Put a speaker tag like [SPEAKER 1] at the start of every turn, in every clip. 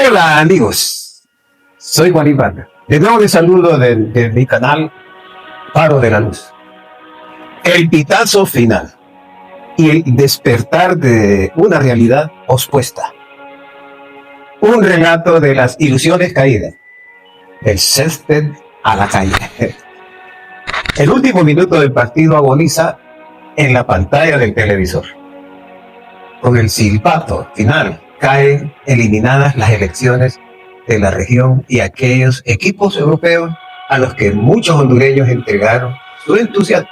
[SPEAKER 1] Hola amigos, soy Juan Iván. De nuevo les saludo de mi canal Faro de la Luz. El pitazo final y el despertar de una realidad pospuesta. Un relato de las ilusiones caídas, del césped a la calle. El último minuto del partido agoniza en la pantalla del televisor. Con el silbato final caen eliminadas las elecciones de la región y aquellos equipos europeos a los que muchos hondureños entregaron su entusiasmo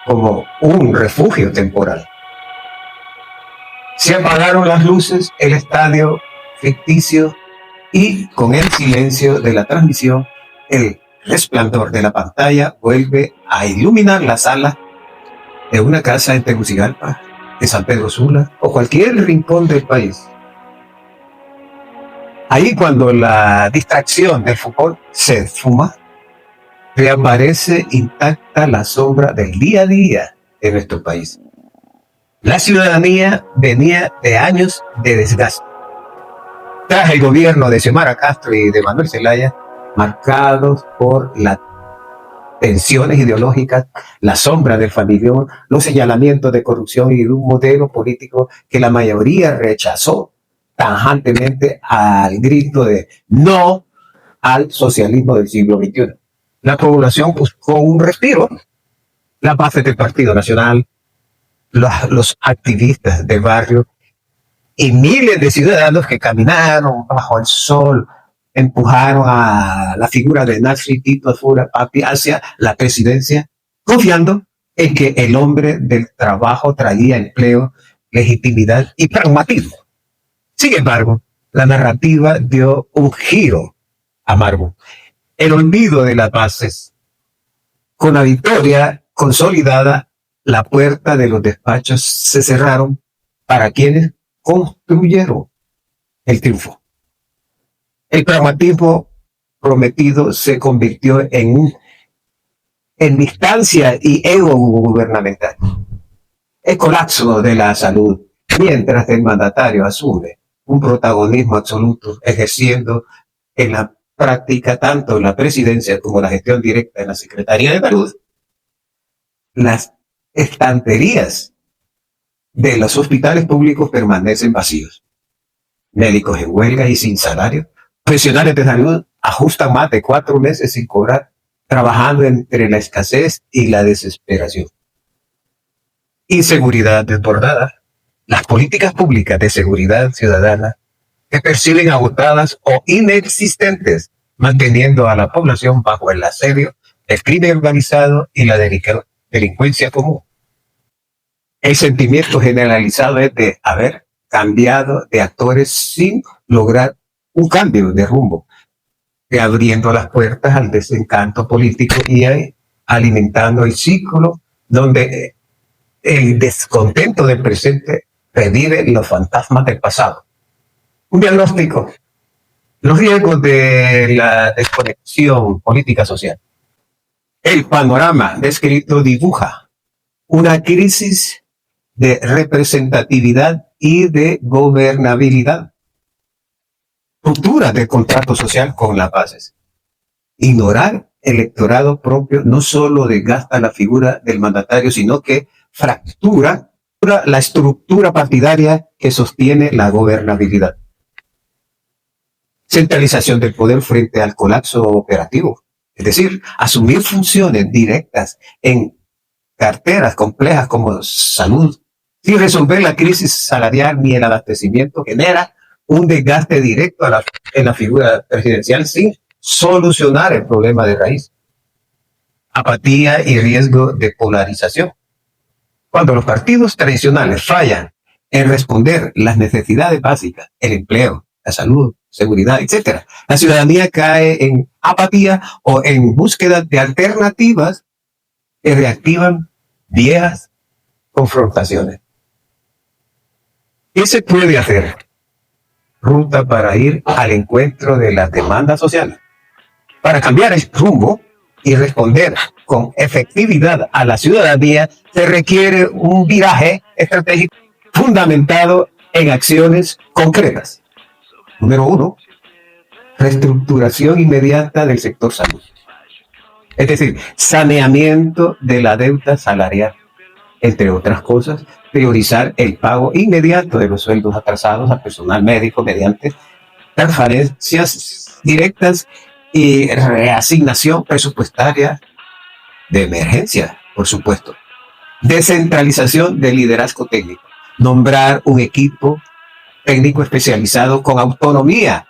[SPEAKER 1] como un refugio temporal. Se apagaron las luces, el estadio ficticio, y con el silencio de la transmisión, el resplandor de la pantalla vuelve a iluminar la sala de una casa en Tegucigalpa, de San Pedro Sula o cualquier rincón del país. Ahí, cuando la distracción del fútbol se esfuma, reaparece intacta la sombra del día a día de nuestro país. La ciudadanía venía de años de desgaste. Tras el gobierno de Xiomara Castro y de Manuel Zelaya, marcados por las tensiones ideológicas, la sombra del familión, los señalamientos de corrupción y un modelo político que la mayoría rechazó tajantemente al grito de no al socialismo del siglo XXI. La población buscó un respiro. Las bases del Partido Nacional, los activistas del barrio y miles de ciudadanos que caminaron bajo el sol, empujaron a la figura de Nazi Tito Azura Papi hacia la presidencia, confiando en que el hombre del trabajo traía empleo, legitimidad y pragmatismo. Sin embargo, la narrativa dio un giro amargo. El olvido de las bases. Con la victoria consolidada, la puerta de los despachos se cerraron para quienes construyeron el triunfo. El pragmatismo prometido se convirtió en distancia y ego gubernamental. El colapso de la salud, mientras el mandatario asume un protagonismo absoluto, ejerciendo en la práctica tanto la presidencia como la gestión directa en la Secretaría de Salud, las estanterías de los hospitales públicos permanecen vacíos. Médicos en huelga y sin salario, profesionales de salud ajustan más de 4 meses sin cobrar, trabajando entre la escasez y la desesperación. Inseguridad desbordada. Las políticas públicas de seguridad ciudadana se perciben agotadas o inexistentes, manteniendo a la población bajo el asedio del crimen organizado y la delincuencia común. El sentimiento generalizado es de haber cambiado de actores sin lograr un cambio de rumbo, abriendo las puertas al desencanto político y alimentando el ciclo donde el descontento del presente revive los fantasmas del pasado. Un diagnóstico: los riesgos de la desconexión política social. El panorama descrito dibuja una crisis de representatividad y de gobernabilidad. Ruptura del contrato social con las bases. Ignorar el electorado propio no solo desgasta la figura del mandatario, sino que fractura la estructura partidaria que sostiene la gobernabilidad. Centralización del poder frente al colapso operativo. Es decir, asumir funciones directas en carteras complejas como salud, sin resolver la crisis salarial ni el abastecimiento, genera un desgaste directo en la figura presidencial sin solucionar el problema de raíz. Apatía y riesgo de polarización. Cuando los partidos tradicionales fallan en responder las necesidades básicas, el empleo, la salud, seguridad, etc., la ciudadanía cae en apatía o en búsqueda de alternativas que reactivan viejas confrontaciones. ¿Qué se puede hacer? Ruta para ir al encuentro de las demandas sociales. Para cambiar el rumbo y responder con efectividad a la ciudadanía, se requiere un viraje estratégico fundamentado en acciones concretas. Número 1, reestructuración inmediata del sector salud. Es decir, saneamiento de la deuda salarial. Entre otras cosas, priorizar el pago inmediato de los sueldos atrasados al personal médico mediante transferencias directas y reasignación presupuestaria de emergencia, por supuesto. Descentralización del liderazgo técnico. Nombrar un equipo técnico especializado con autonomía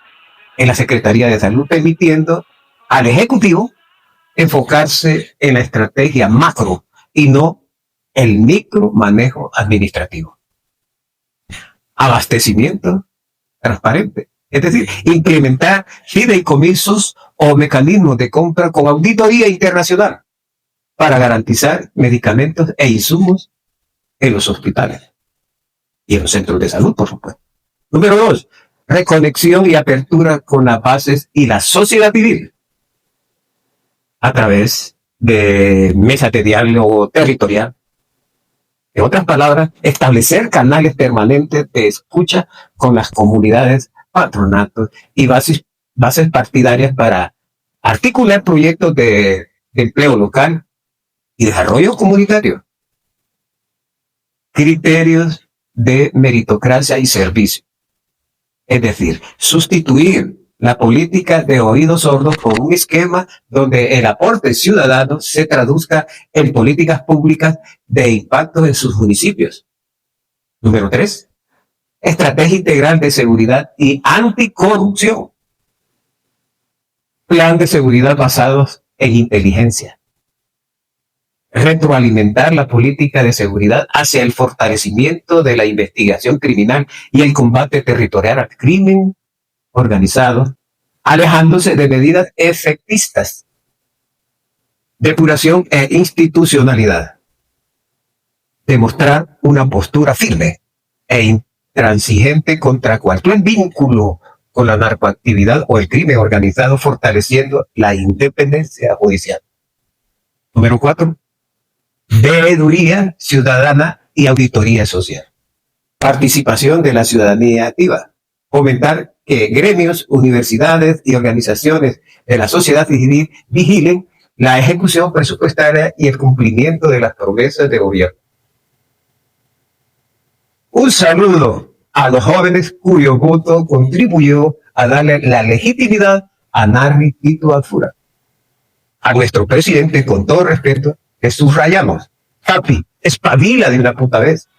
[SPEAKER 1] en la Secretaría de Salud, permitiendo al Ejecutivo enfocarse en la estrategia macro y no el micro manejo administrativo. Abastecimiento transparente. Es decir, implementar fideicomisos o mecanismos de compra con auditoría internacional para garantizar medicamentos e insumos en los hospitales y en los centros de salud, por supuesto. Número 2, reconexión y apertura con las bases y la sociedad civil a través de mesas de diálogo territorial. En otras palabras, establecer canales permanentes de escucha con las comunidades, patronatos y bases partidarias para articular proyectos de empleo local y desarrollo comunitario. Criterios de meritocracia y servicio. Es decir, sustituir la política de oídos sordos por un esquema donde el aporte ciudadano se traduzca en políticas públicas de impacto en sus municipios. Número 3, estrategia integral de seguridad y anticorrupción. Plan de seguridad basados en inteligencia. Retroalimentar la política de seguridad hacia el fortalecimiento de la investigación criminal y el combate territorial al crimen organizado, alejándose de medidas efectistas. Depuración e institucionalidad. Demostrar una postura firme e intransigente contra cualquier vínculo con la narcoactividad o el crimen organizado, fortaleciendo la independencia judicial. Número 4, veeduría ciudadana y auditoría social. Participación de la ciudadanía activa. Fomentar que gremios, universidades y organizaciones de la sociedad civil vigilen la ejecución presupuestaria y el cumplimiento de las promesas de gobierno. Un saludo a los jóvenes cuyo voto contribuyó a darle la legitimidad a Narri Tito Alfura. A nuestro presidente, con todo respeto, le subrayamos: papi, espabila de una puta vez.